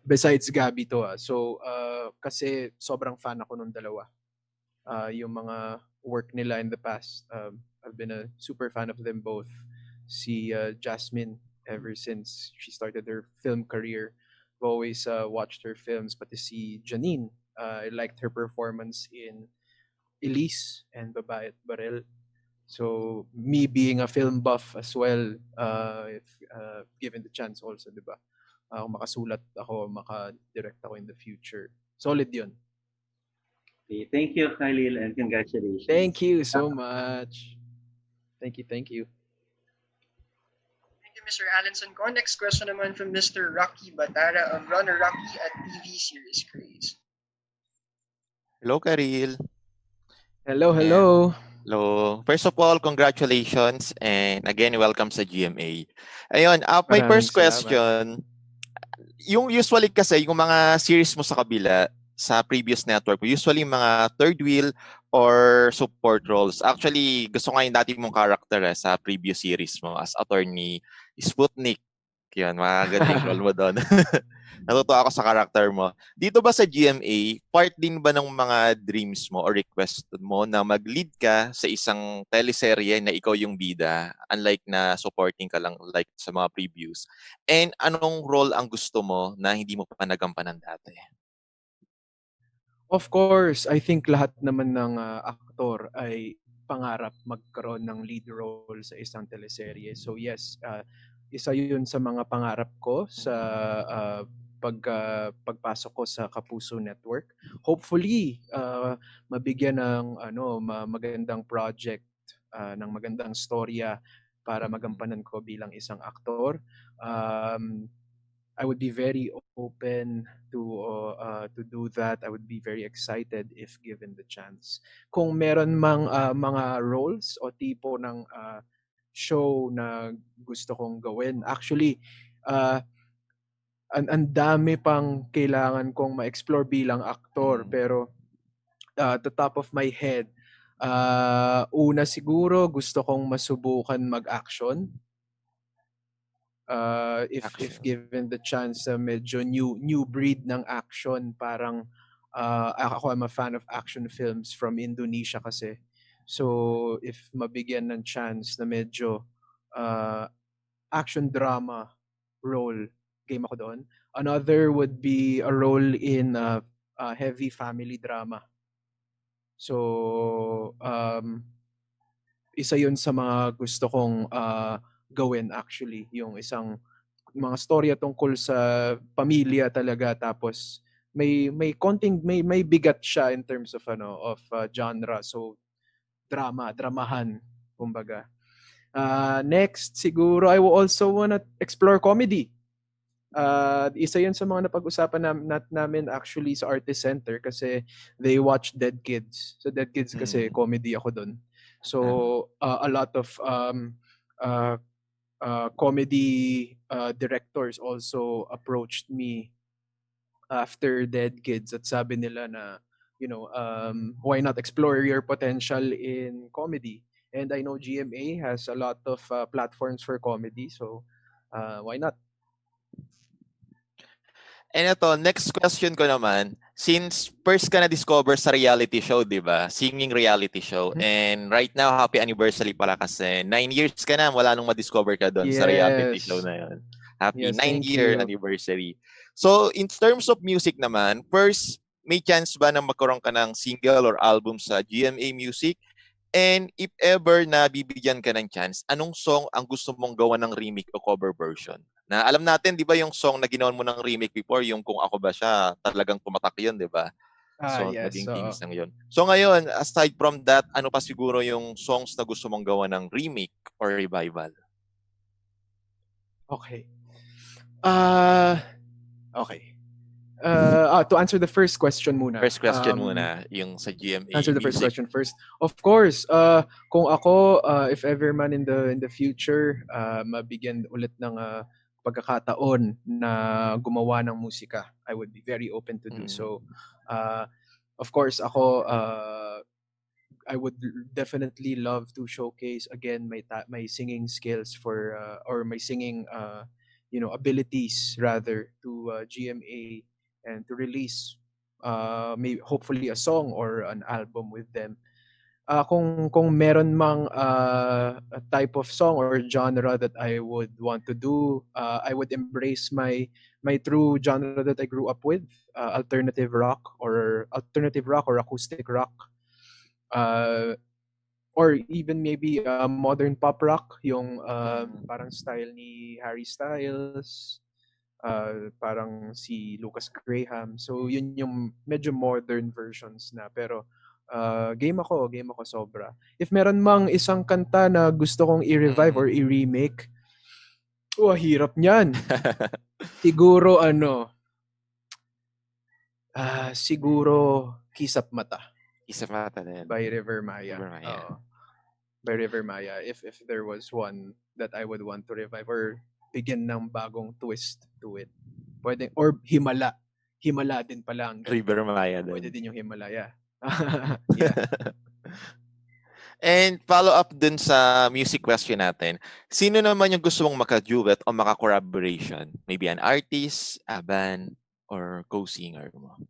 besides Gabby to So, kasi sobrang fan ako nung dalawa. Yung mga work nila in the past, I've been a super fan of them both. Si Jasmine, ever since she started her film career, I've always watched her films. But si Janine, I liked her performance in Elise and Babae at Barel. So, me being a film buff as well, if given the chance also, di ba? Kung makasulat ako, maka-direct ako in the future. Solid yun. Okay, thank you, Khalil, and congratulations. Thank you so much. Thank you, thank you. Thank you, Mr. Allenson Ko. Next question naman from Mr. Rocky Batara of Runner Rocky at TV Series Craze. Hello, Karil. Hello, And hello. hello. First of all, congratulations and again, welcome sa GMA. Ayun, my Maraming first salamat. question, yung usually kasi, yung mga series mo sa kabila, sa previous network, usually mga third wheel or support roles. Actually, gusto ko nga yung dati mong character sa previous series mo as attorney Sputnik. Yun, mga ganda yung role mo doon. Natutuwa ako sa character mo. Dito ba sa GMA, part din ba ng mga dreams mo or request mo na mag-lead ka sa isang teleserye na ikaw yung bida, unlike na supporting ka lang like sa mga previews? And anong role ang gusto mo na hindi mo pa nagampanan dati? Of course, I think lahat naman ng aktor ay pangarap magkaroon ng lead role sa isang teleserye. So yes, isa yun sa mga pangarap ko sa pagpasok ko sa Kapuso Network. Hopefully, mabigyan ng magandang project, ng magandang storya para magampanan ko bilang isang aktor. I would be very open to do that. I would be very excited if given the chance. Kung meron mang mga roles o tipo ng show na gusto kong gawin. Actually, ang dami pang kailangan kong ma-explore bilang aktor, pero the top of my head, una siguro gusto kong masubukan mag-action. If given the chance, medyo new breed ng action, parang ako, I'm a fan of action films from Indonesia kasi. So if mabigyan ng chance na medyo action drama role, game ako doon. Another would be a role in a heavy family drama. So isa yun sa mga gusto kong gawin actually, yung isang mga storya tungkol sa pamilya talaga, tapos may konting may bigat siya in terms of genre. So dramahan kumbaga. Next siguro I will also wanna explore comedy. Isa yun sa mga napag-usapan namin actually sa Artist Center kasi they watch Dead Kids. So Dead Kids kasi comedy ako doon. So a lot of comedy directors also approached me after Dead Kids at sabi nila na, why not explore your potential in comedy? And I know GMA has a lot of platforms for comedy, so why not? And ito, next question ko naman, since first ka na-discover sa reality show, di ba? Singing reality show. And right now, happy anniversary pala kasi 9 years ka na, wala nung ma-discover ka doon sa reality show na yun. Happy 9-year anniversary. So, in terms of music naman, first, may chance ba na magkaroon ka ng single or album sa GMA Music? And if ever na bibigyan ka ng chance, anong song ang gusto mong gawa ng remake o cover version? Na alam natin, di ba yung song na ginawan mo ng remake before, yung Kung Ako Ba Siya, talagang tumatak yun, di ba? So, yes, naging kinis lang yun. So ngayon, aside from that, ano pa siguro yung songs na gusto mong gawa ng remake or revival? Okay. Okay. To answer the first question muna. First question muna, yung sa GMA Answer the first Music. question first. Of course, kung ako, if ever man in the future, mabigyan ulit ng pagkakataon na gumawa ng musika, I would be very open to do so. Of course, ako, I would definitely love to showcase again my singing skills for or my singing abilities rather to GMA and to release maybe hopefully a song or an album with them. Kung meron mang a type of song or genre that I would want to do, I would embrace my true genre that I grew up with, alternative rock or acoustic rock, uh, or even maybe modern pop rock, yung parang style ni Harry Styles, parang si Lucas Graham. So yun yung medyo modern versions na, pero game ako sobra. If meron mang isang kanta na gusto kong i-revive or i-remake, hirap niyan. Siguro siguro Kisap Mata Isip mata din. by River Maya. River Maya. Oo. By River Maya, if there was one that I would want to revive or bigyan ng bagong twist to it. Pwede, or Himala. Himala din pala ang River Maya pwede din. din yung Himalaya. Yeah. And follow up dun sa music question natin. Sino naman yung gusto mong maka-duet o maka-collaboration? Maybe an artist, a band, or co-singer mo?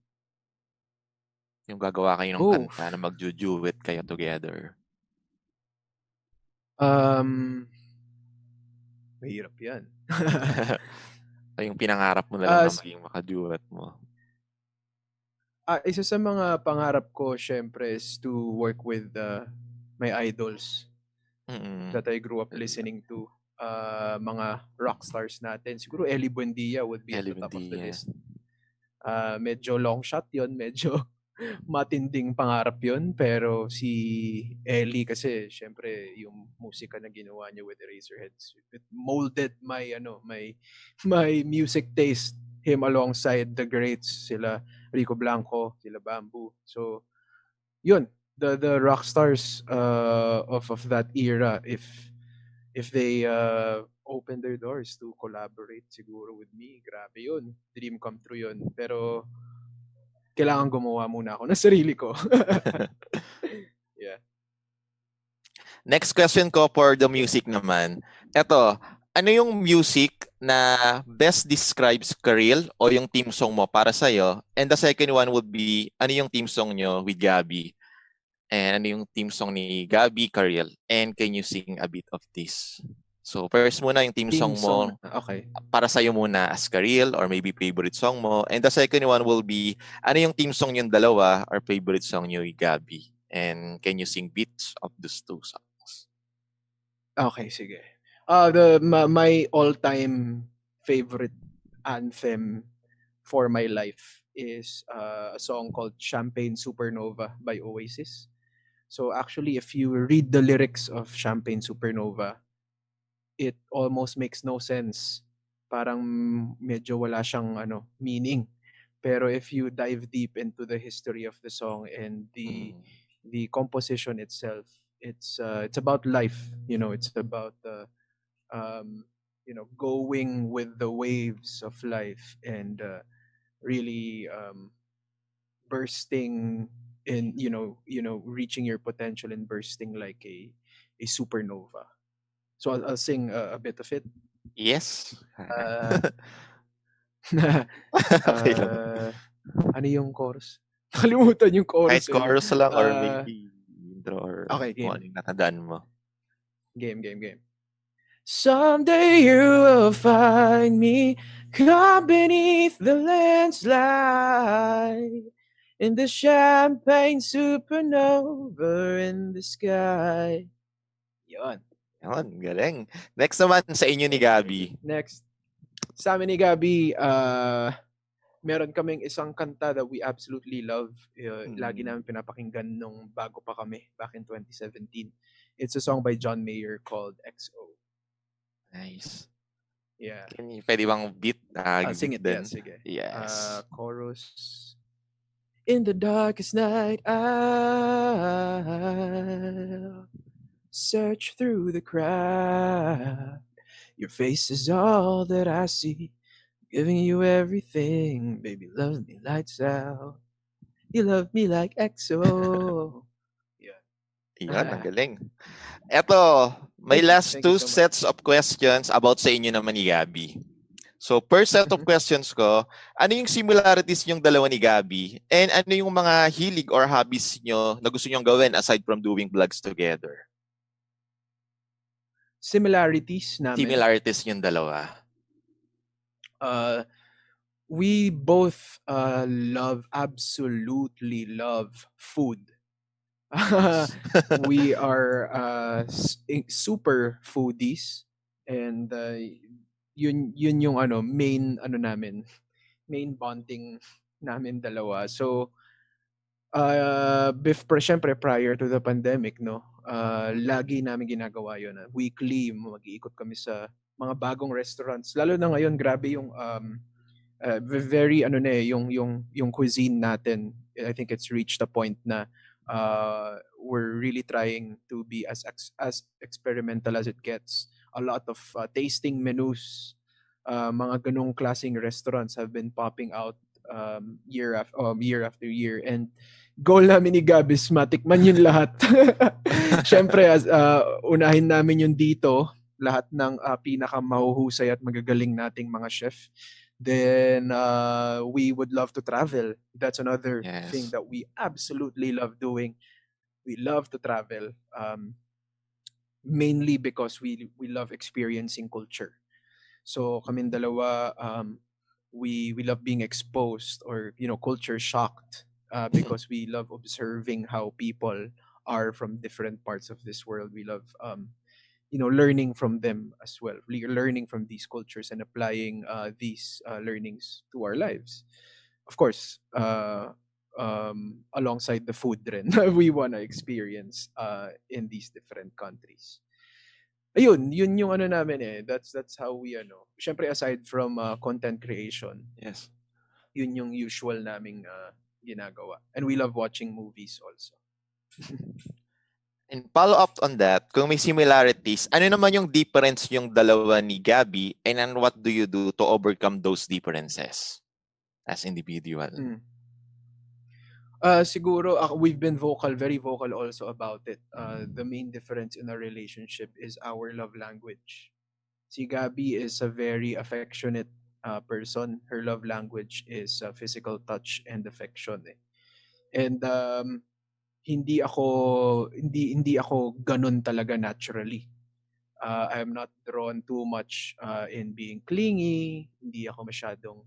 Yung gagawa kayo ng kanta na mag-duet kayo together. Mahirap yan. Yung pinangarap mo na lang na maging maka-duet mo. Isa sa mga pangarap ko, syempre, is to work with my idols that I grew up listening to. Mga rock stars natin. Siguro Ellie Buendia would be at the top of the list. Medyo long shot yon, medyo matinding pangarap yon, pero si Ellie kasi syempre yung musika na ginawa niya with Eraserheads, it molded my music taste, him alongside the greats, sila Rico Blanco, sila Bamboo. So yun, the rock stars of that era, if they open their doors to collaborate siguro with me, grabe yun, dream come true yun. Pero kailangan gumawa muna ako ng sarili ko. Yeah. Next question ko for the music naman. Eto, ano yung music na best describes Karil o yung team song mo para sa'yo? And the second one would be, ano yung team song nyo with Gabby? And ano yung team song ni Gabby, Karil? And can you sing a bit of this? So first muna yung team song mo. Okay. Para sa'yo muna as Karil or maybe favorite song mo. And the second one will be, ano yung team song yung dalawa or favorite song nyo with Gabby? And can you sing bits of those two songs? Okay, sige. My all-time favorite anthem for my life is a song called Champagne Supernova by Oasis. So actually, if you read the lyrics of Champagne Supernova, it almost makes no sense. Parang medyo wala siyang meaning. Pero if you dive deep into the history of the song and the composition itself, it's about life. It's about going with the waves of life and really bursting in reaching your potential and bursting like a supernova. So I'll sing a bit of it. Yes. Okay lang. Ano yung chorus? Nakalimutan yung chorus. Kahit chorus lang or maybe intro or okay, game. kung anong natandaan mo. Game. Someday you will find me caught beneath the landslide in the champagne supernova in the sky. Yon. Yan, galing. Next naman sa inyo ni Gabby. Next. Sa amin ni Gabby, meron kaming isang kanta that we absolutely love. Lagi namin pinapakinggan nung bago pa kami, back in 2017. It's a song by John Mayer called XO. Nice. Yeah. Pwede bang beat? Sing it din. then. Sige. Yes. Chorus. In the darkest night, I'll search through the crowd. Your face is all that I see. Giving you everything. Baby, love me lights out. You love me like XO. Yeah. Yan, ang galing. Eto, may last Thank you two so much. sets of questions about sa inyo naman ni Gabby. So, per set of Mhm. questions ko, ano yung similarities yung dalawa ni Gabby? And ano yung mga hilig or hobbies nyo na gusto nyong gawin aside from doing vlogs together? Similarities namin. Similarities yung dalawa. We both absolutely love food. We are super foodies, and yun yung main namin, main bonding namin dalawa. So syempre prior to the pandemic, no, lagi namin ginagawa yun. Weekly, mag-iikot kami sa mga bagong restaurants. Lalo na ngayon, grabe yung very yung cuisine natin. I think it's reached a point na we're really trying to be as experimental as it gets. A lot of tasting menus, mga ganong klaseng restaurants have been popping out year after year, and goal namin ni Gabis matikman yun lahat. Syempre unahin namin yun dito, lahat ng pinakamahuhusay at magagaling nating mga chef. Then we would love to travel. That's another thing Yes. that we absolutely love doing. We love to travel, mainly because we love experiencing culture. So kaming dalawa, we love being exposed or culture shocked, because we love observing how people are from different parts of this world. We love learning from them as well. Learning from these cultures and applying these learnings to our lives. Of course, alongside the food rin we wanna experience in these different countries. Ayun, yun yung namin eh. That's how we Syempre aside from content creation, Yes. yun yung usual naming ginagawa. And we love watching movies also. And follow up on that, kung may similarities, ano naman yung difference yung dalawa ni Gabby and then what do you do to overcome those differences as individual? Siguro we've been very vocal also about it. The main difference in our relationship is our love language. Si Gabby is a very affectionate person. Her love language is physical touch and affection. And hindi ako ganun talaga naturally. I'm not drawn too much in being clingy. Hindi ako masyadong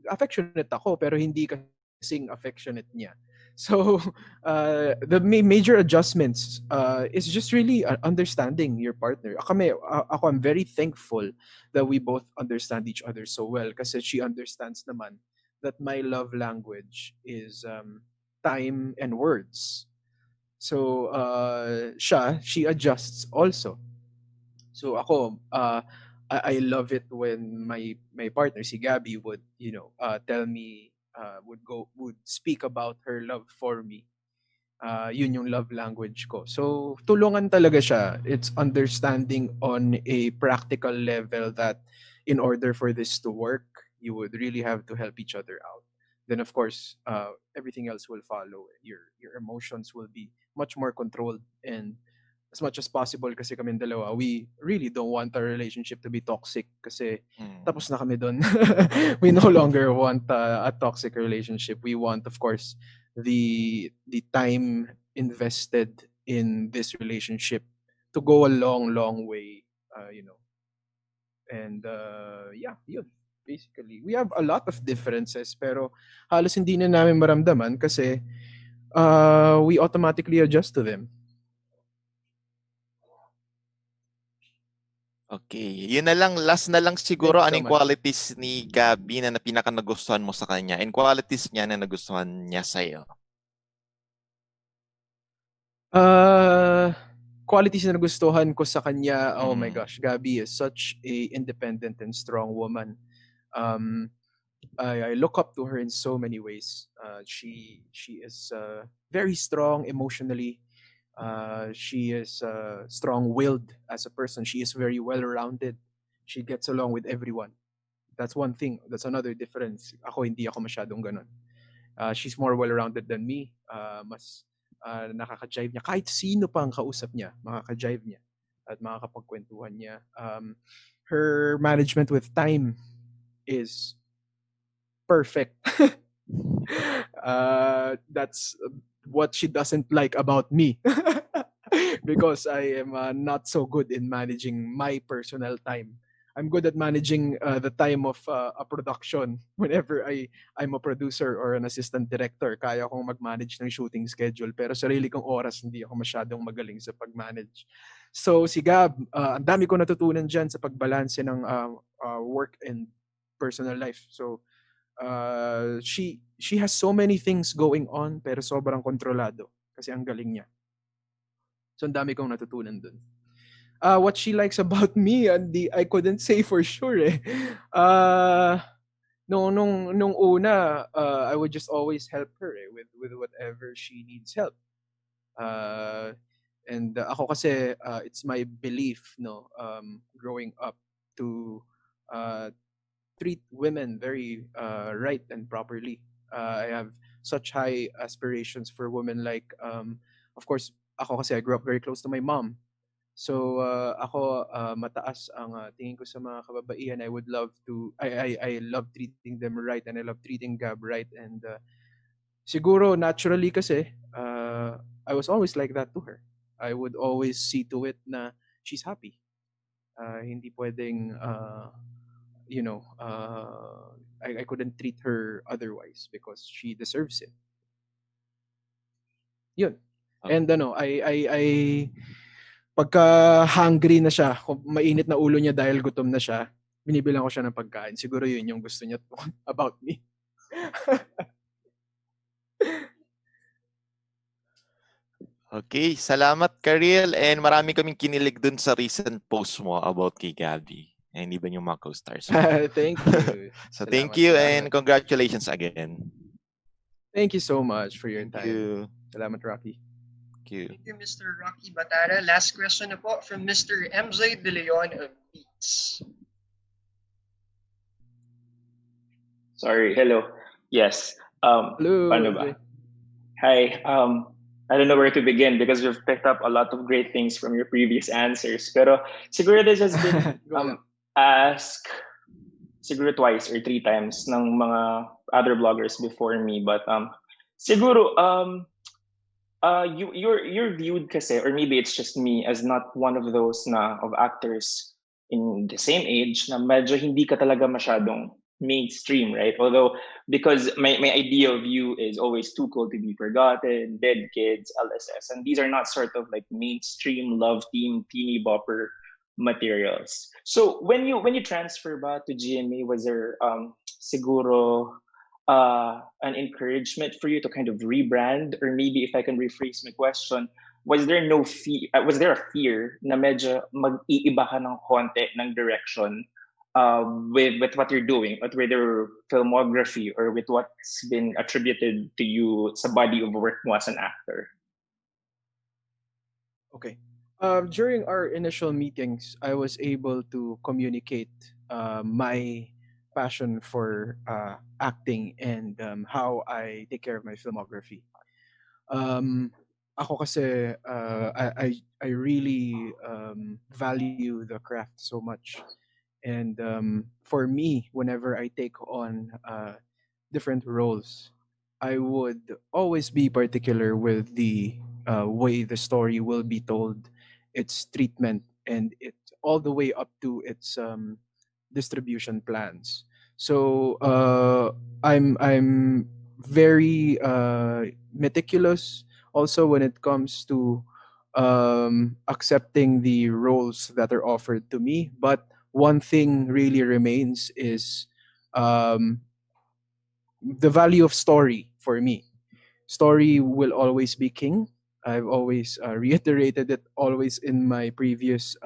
affectionate ako pero hindi kasing affectionate niya. So the major adjustments is just really understanding your partner. I'm very thankful that we both understand each other so well kasi she understands naman that my love language is time and words. So she adjusts also. So ako, I love it when my partner si Gabby would tell me, would speak about her love for me. Yun yung love language ko. So tulungan talaga siya. It's understanding on a practical level that in order for this to work, you would really have to help each other out. Then of course, everything else will follow. Your emotions will be much more controlled, and as much as possible kasi kami dalawa, we really don't want our relationship to be toxic kasi tapos na kami doon. We no longer want a toxic relationship. We want, of course, the time invested in this relationship to go a long way, and yeah, yun. Basically, we have a lot of differences pero halos hindi na namin maramdaman kasi we automatically adjust to them. Okay. Yun na lang, last na lang siguro, Thank you so anong much. qualities ni Gabby na pinaka nagustuhan mo sa kanya and qualities niya na nagustuhan niya sa'yo? Qualities na nagustuhan ko sa kanya, oh my Mm. gosh, Gabby is such a independent and strong woman. I look up to her in so many ways. She is very strong emotionally. She is strong-willed as a person. She is very well-rounded. She gets along with everyone. That's one thing. That's another difference. Hindi ako masyadong ganun. She's more well-rounded than me. Mas nakaka-jive niya. Kahit sino pang kausap niya, makaka-jive niya. at makakapagkwentuhan niya. Her management with time is perfect. That's what she doesn't like about me. Because I am not so good in managing my personal time. I'm good at managing the time of a production. Whenever I'm a producer or an assistant director, kaya kong mag-manage ng shooting schedule. Pero sarili kong oras, hindi ako masyadong magaling sa pag-manage. So si Gab, ang dami ko natutunan dyan sa pagbalanse ng work and personal life. So she has so many things going on pero sobrang kontrolado kasi ang galing niya. So ang dami kong natutunan dun. What she likes about me, I couldn't say for sure eh. Nung una, I would just always help her with whatever she needs help. And ako kasi, it's my belief, growing up to treat women very right and properly. I have such high aspirations for women. Like, of course, ako kasi I grew up very close to my mom. So ako mataas ang tingin ko sa mga kababaihan. I love treating them right and I love treating Gab right. And siguro naturally kasi I was always like that to her. I would always see to it na she's happy. Hindi pwedeng I couldn't treat her otherwise because she deserves it. Yun. And I pagka hungry na siya, kung mainit na ulo niya dahil gutom na siya, binibilang ko siya ng pagkain. Siguro yun yung gusto niya about me. Okay, salamat Karil, and marami kaming kinilig dun sa recent post mo about kay Gabby and even yung mga co-stars. Thank you. So thank you and salamat. congratulations again. Thank you so much for your Thank time. you. Salamat, Rocky. Thank you. Thank you, Mr. Rocky Batara. Last question na po from Mr. MJ De Leon of Beats. Sorry, hello. Yes. Hello. Paano ba? Hi. I don't know where to begin because you've picked up a lot of great things from your previous answers. Pero siguro this has been asked siguro twice or three times ng mga other bloggers before me. But siguro you're viewed kasi, or maybe it's just me, as not one of those of actors in the same age na medyo hindi ka talaga masyadong mainstream, right? Although, because my idea of you is always Too Cool to Be Forgotten, Dead Kids, LSS, and these are not sort of like mainstream love team, teeny bopper materials. So when you transfer ba to GMA, was there siguro an encouragement for you to kind of rebrand, or maybe if I can rephrase my question, was there a fear na medyo mag-iiba ka ng konti ng direction with what you're doing, with your filmography, or with what's been attributed to you sa body of work mo as an actor? Okay. During our initial meetings, I was able to communicate my passion for acting and how I take care of my filmography. Ako kasi I really value the craft so much. And for me, whenever I take on different roles, I would always be particular with the way the story will be told, its treatment, and it all the way up to its distribution plans. So I'm very meticulous also when it comes to accepting the roles that are offered to me. But one thing really remains is the value of story for me. Story will always be king. I've always reiterated it always in my previous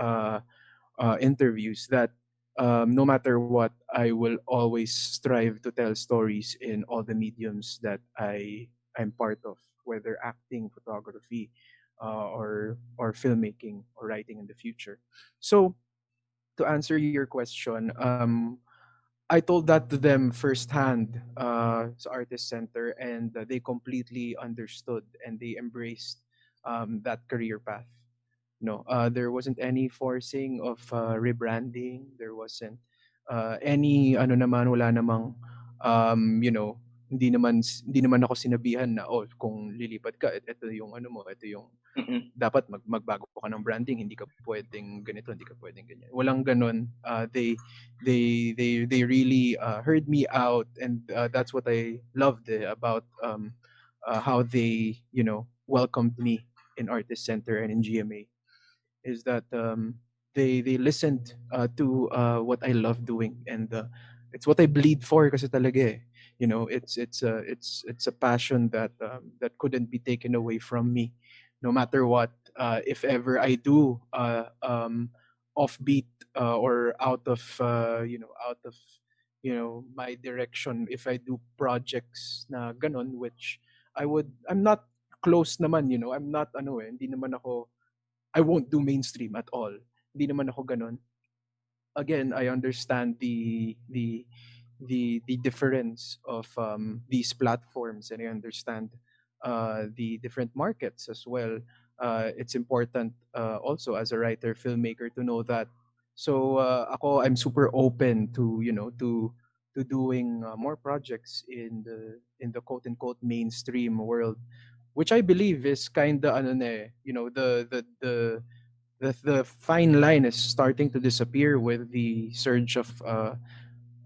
interviews that no matter what, I will always strive to tell stories in all the mediums that I'm part of, whether acting, photography, or filmmaking or writing in the future. So to answer your question, I told that to them firsthand sa Artist Center, and they completely understood and they embraced that career path. There wasn't any forcing of rebranding. There wasn't any ano naman, wala namang hindi naman ako sinabihan na, oh, kung lilipat ka, ito yung ano mo, ito yung Mm-mm. dapat magbago ka ng branding, hindi ka pwedeng ganito, hindi ka pwedeng ganyan. Walang ganun. They really heard me out, and that's what I loved about how they welcomed me in Artist Center and in GMA, is that they listened to what I love doing, and it's what I bleed for kasi talaga eh. It's a passion that couldn't be taken away from me, no matter what. If ever I do offbeat or out of my direction, if I do projects na ganon, which I'm not close naman, I'm not hindi naman ako, I won't do mainstream at all. Hindi naman ako ganon. Again, I understand the difference of these platforms, and I understand the different markets as well. It's important also as a writer filmmaker to know that. So I'm super open to to doing more projects in the quote unquote mainstream world, which I believe is kind of ano na eh, the fine line is starting to disappear with the surge of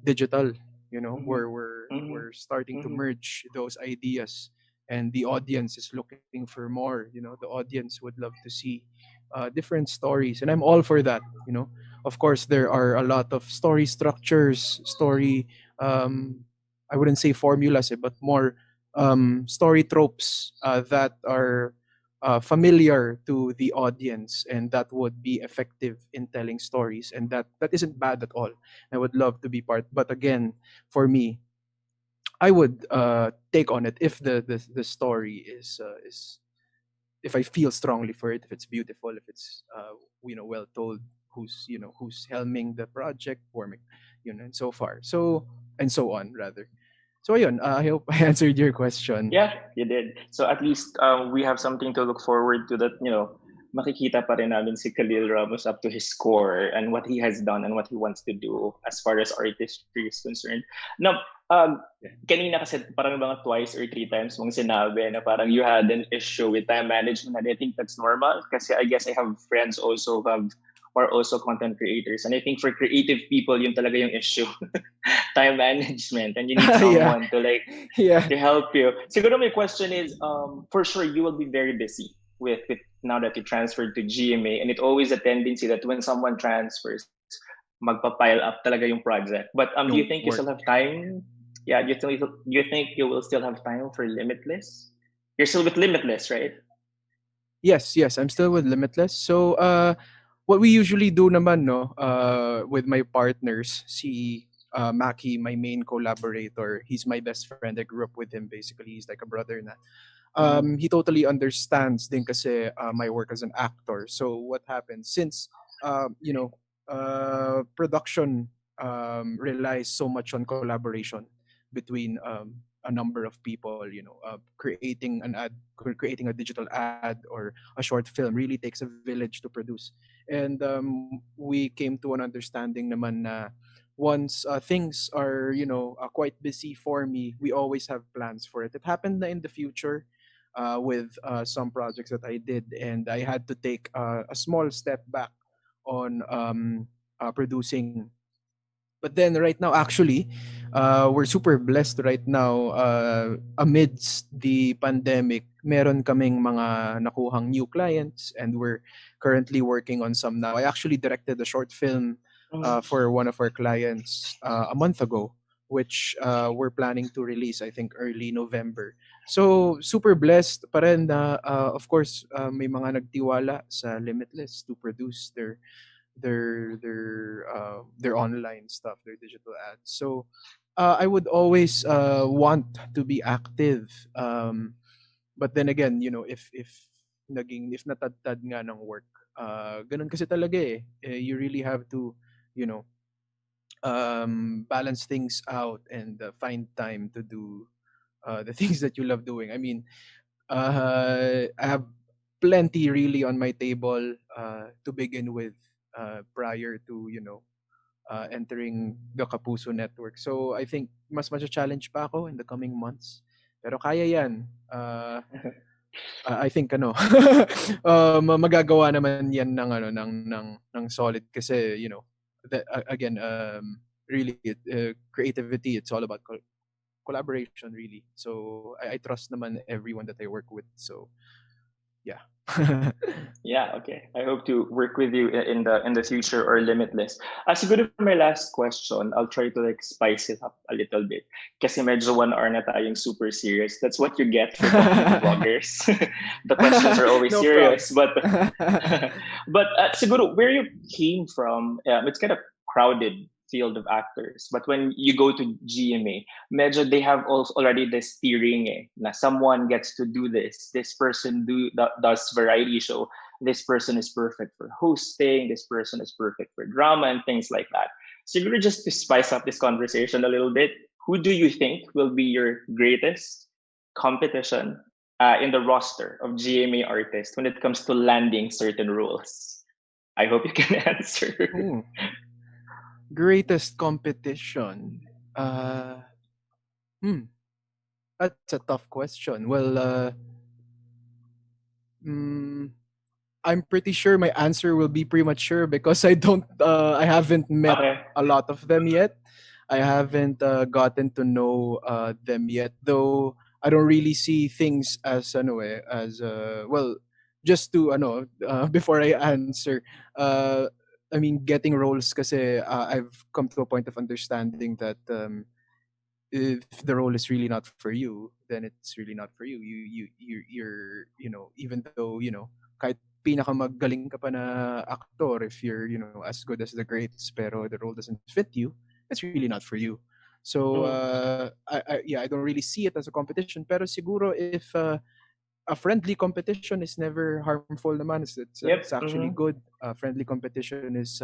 digital. Mhm. We're starting to Mhm. merge those ideas, and the audience is looking for more. The audience would love to see different stories, and I'm all for that. Of course there are a lot of story structures, story I wouldn't say formulas, but more story tropes that are familiar to the audience, and that would be effective in telling stories, and that isn't bad at all. I would love to be part, but again, for me, I would take on it if the story is if I feel strongly for it, if it's beautiful, if it's well told, who's helming the project, forming, and so far, and so on rather. So ayun, I hope I answered your question. Yeah, you did. So at least we have something to look forward to, that, makikita pa rin namin si Khalil Ramos up to his score and what he has done and what he wants to do as far as artistry is concerned. Now, kanina kasi parang mga twice or three times mong sinabi na parang you had an issue with time management, and I think that's normal kasi I guess I have friends also who are also content creators, and I think for creative people yun talaga yung issue. Time management, and you need Yeah, someone to like yeah. to help you. Siguro my question is, for sure you will be very busy with now that you transferred to GMA, and it's always a tendency that when someone transfers, magpa-pile up talaga yung project. But do you Yung think you work. still have time? Yeah, do you think you will still have time for Limitless? You're still with Limitless, right? Yes, I'm still with Limitless. So, what we usually do naman, no, with my partners, si Maki, my main collaborator, he's my best friend. I grew up with him. Basically, he's like a brother na. Mm-hmm. He totally understands din kasi my work as an actor. So what happens, since production relies so much on collaboration between a number of people, creating a digital ad or a short film really takes a village to produce. And we came to an understanding naman na once things are quite busy for me, we always have plans for it. It happened na in the future with some projects that I did, and I had to take a small step back on producing. But then right now, actually, we're super blessed right now. Amidst the pandemic, meron kaming mga nakuhang new clients, and we're currently working on some now. I actually directed a short film for one of our clients a month ago, which we're planning to release, I think, early November. So, super blessed pa rin na, of course, may mga nagtiwala sa Limitless to produce their online stuff, their digital ads. So I would always want to be active. But then again, if natadtad nga ng work, ganun kasi talaga eh. You really have to, you know, balance things out and find time to do the things that you love doing. I mean, I have plenty really on my table to begin with prior to entering the Kapuso network. So I think mas challenge pa ako in the coming months. Pero kaya yan. I think magagawa naman yan ng solid kasi again really creativity, it's all about collaboration really. So I trust naman everyone that I work with. So yeah. Yeah, okay. I hope to work with you in the future or limitless. Siguro for my last question, I'll try to like spice it up a little bit. Kasi medyo 1 hour na tayong super serious. That's what you get for talking to vloggers. The questions are always No serious, props. but siguro where you came from, it's kind of crowded field of actors. But when you go to GMA, medyo they have also already this steering na someone gets to do this. This person does variety show. This person is perfect for hosting. This person is perfect for drama and things like that. So just to spice up this conversation a little bit, who do you think will be your greatest competition in the roster of GMA artists when it comes to landing certain roles? I hope you can answer. Ooh. Greatest competition. That's a tough question. Well, I'm pretty sure my answer will be premature because I haven't met Okay. a lot of them yet. I haven't gotten to know them yet, though I don't really see things as well. Just to before I answer, I mean getting roles kasi I've come to a point of understanding that if the role is really not for you, then it's really not for you. You're even though kahit pinakamagaling ka pa na actor, if you're as good as the greats pero the role doesn't fit you, it's really not for you. So I don't really see it as a competition, pero siguro if a friendly competition is never harmful naman. It's actually good. Friendly competition is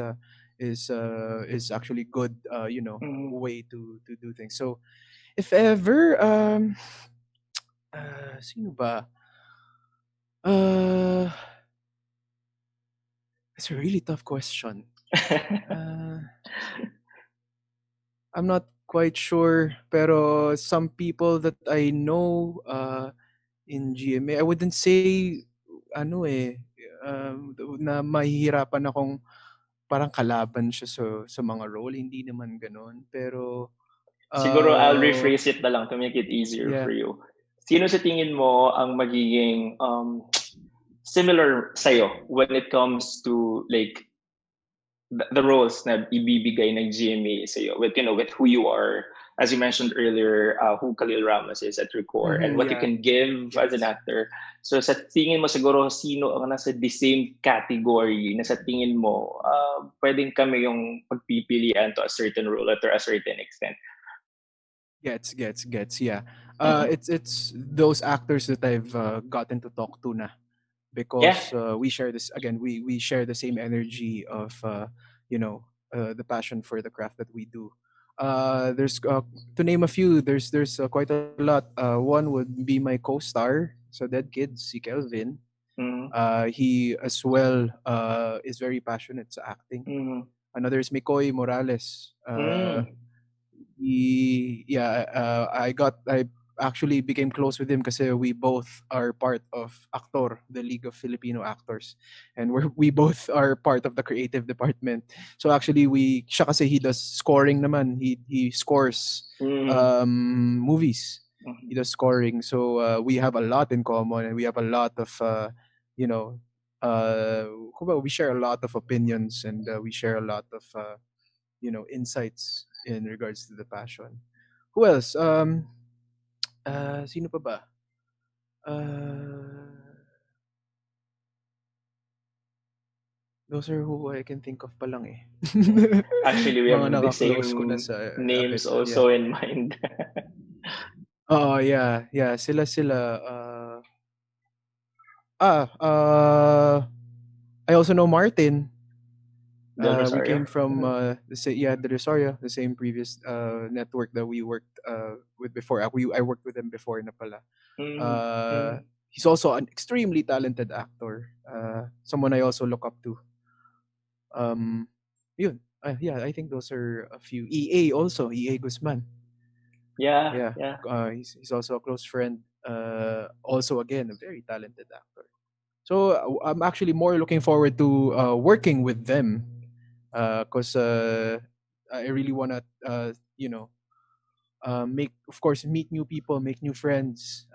actually good way to do things. So if ever sino ba? It's a really tough question. I'm not quite sure, pero some people that I know in GMA, I wouldn't say na mahihirapan akong parang kalaban siya sa mga role, hindi naman ganoon. Pero siguro I'll rephrase it na lang to make it easier for you. Sino sa tingin mo ang magiging similar sa'yo when it comes to like the roles na ibibigay ng GMA sa'yo with who you are, as you mentioned earlier, who Khalil Ramos is at your core and what you can give as an actor. So sa tingin mo siguro sino ang nasa the same category na sa tingin mo pwedeng kami yung pagpipilian to a certain role or to a certain extent? Gets. Yeah. It's those actors that I've gotten to talk to na. Because we share this again. We share the same energy of the passion for the craft that we do. There's to name a few. There's quite a lot. One would be my co-star, so Dead Kids, si Kelvin. He as well is very passionate sa acting. Another is Mikoy Morales. I actually became close with him because we both are part of Actor, the League of Filipino Actors, and we both are part of the creative department. So actually siya kasi he does scoring naman. He scores movies. He does scoring. So we have a lot in common, and we have a lot of we share a lot of opinions, and we share a lot of insights in regards to the passion. Who else? Sino pa ba? Those are who I can think of pa lang eh. Actually, we have the same ko na sa names also in mind. Oh, yeah. Sila. I also know Martin. We came from the Rosario, the same previous network that we worked with before. I worked with him before na pala. he's also an extremely talented actor. Someone I also look up to. Yun. Yeah, I think those are a few. EA also, EA Guzman. Yeah, Yeah, yeah. he's also a close friend. Also, again, a very talented actor. So I'm actually more looking forward to working with them, because I really wanna, make, of course, meet new people, make new friends.